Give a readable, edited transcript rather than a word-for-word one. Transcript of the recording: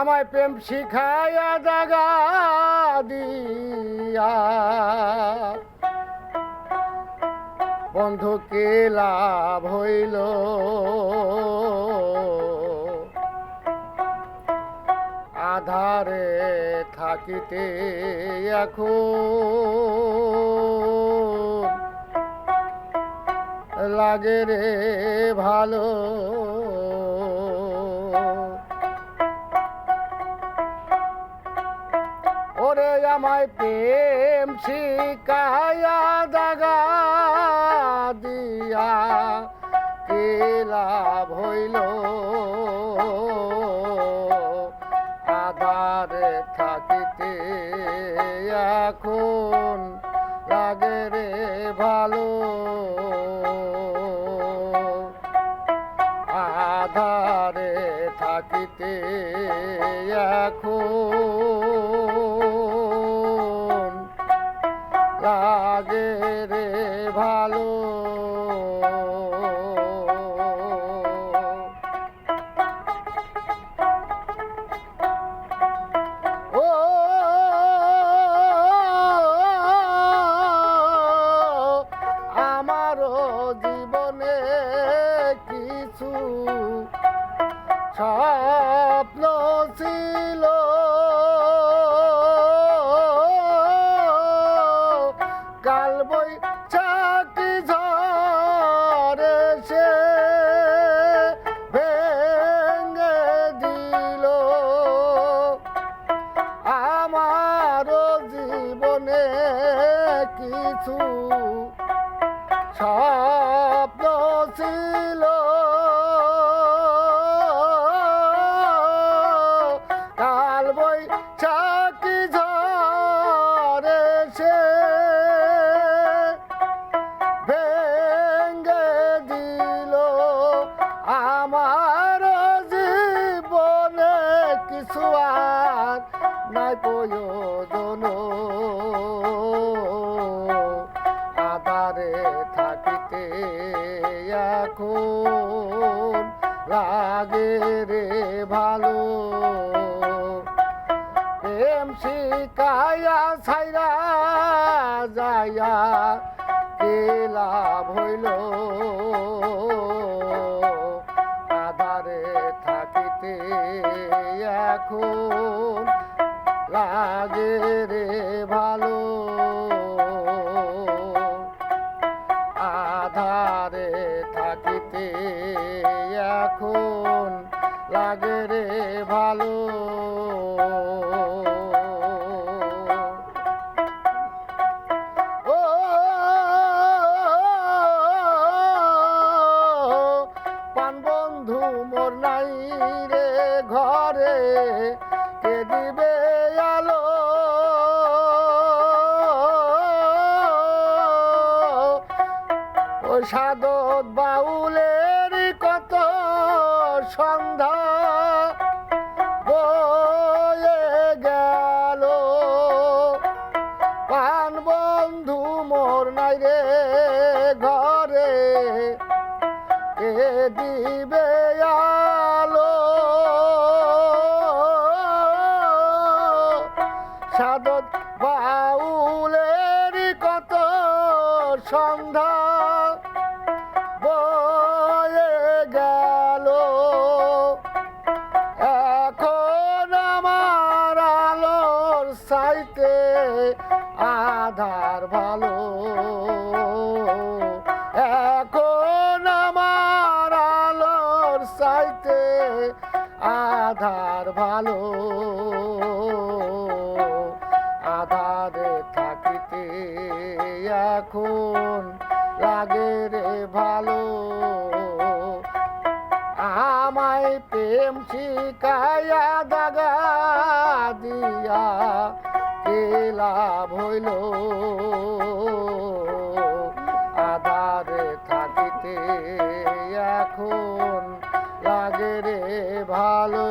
আমায় প্রেম শিখায়া দাগা দিয়া বন্ধু কে লাভ হইল আধারে থাকিতে এখন লাগে রে ভালো ওরে আমায় প্রেম শিখায়া দাগা দিয়া কে লাভ হইল আধারে থাকিতে এখন লাগে রে ভালো আধারে থাকিতে এখন লাগে রে ভালো ও আমারও জীবনে কিছু স্বপ্ন ছিল কাল বৈশাখী ঝড় এসে ভেঙে দিল আমারও জীবনে কিছু স্বপ্ন ছিল কাল বৈশাখী ঝড় এসে ভেঙে দিল আমার জীবনে কিছু আর নাই প্রয়োজন আধারে থাকিতে এখন লাগে রে ভালো প্রেম শিখায়া ছাইরা যাইয়া কে লাভ হইল আধারে থাকিতে এখন লাগে রে ভালো আধারে থাকিতে এখন লাগে রে ভালো ও পান বন্ধু মোর নাই রে ঘরে কে দিবে আলো ও সাধক বাউলের কত সন্ধ্যা বয়ে গেল পান বন্ধু মোর নাই রে ঘরে কে দিবে আলো সাধক বাউলের কত সন্ধ্যা বয়ে গেল এখন আমার আলোর চাইতে আধার ভালো এখন আমার আলোর চাইতে আধার ভালো আধারে থাকিতে এখন লাগে রে ভালো আমায় প্রেম শিখায়া দাগা দিয়া কে লাভ হইল আধারে থাকিতে এখন লাগে রে ভালো।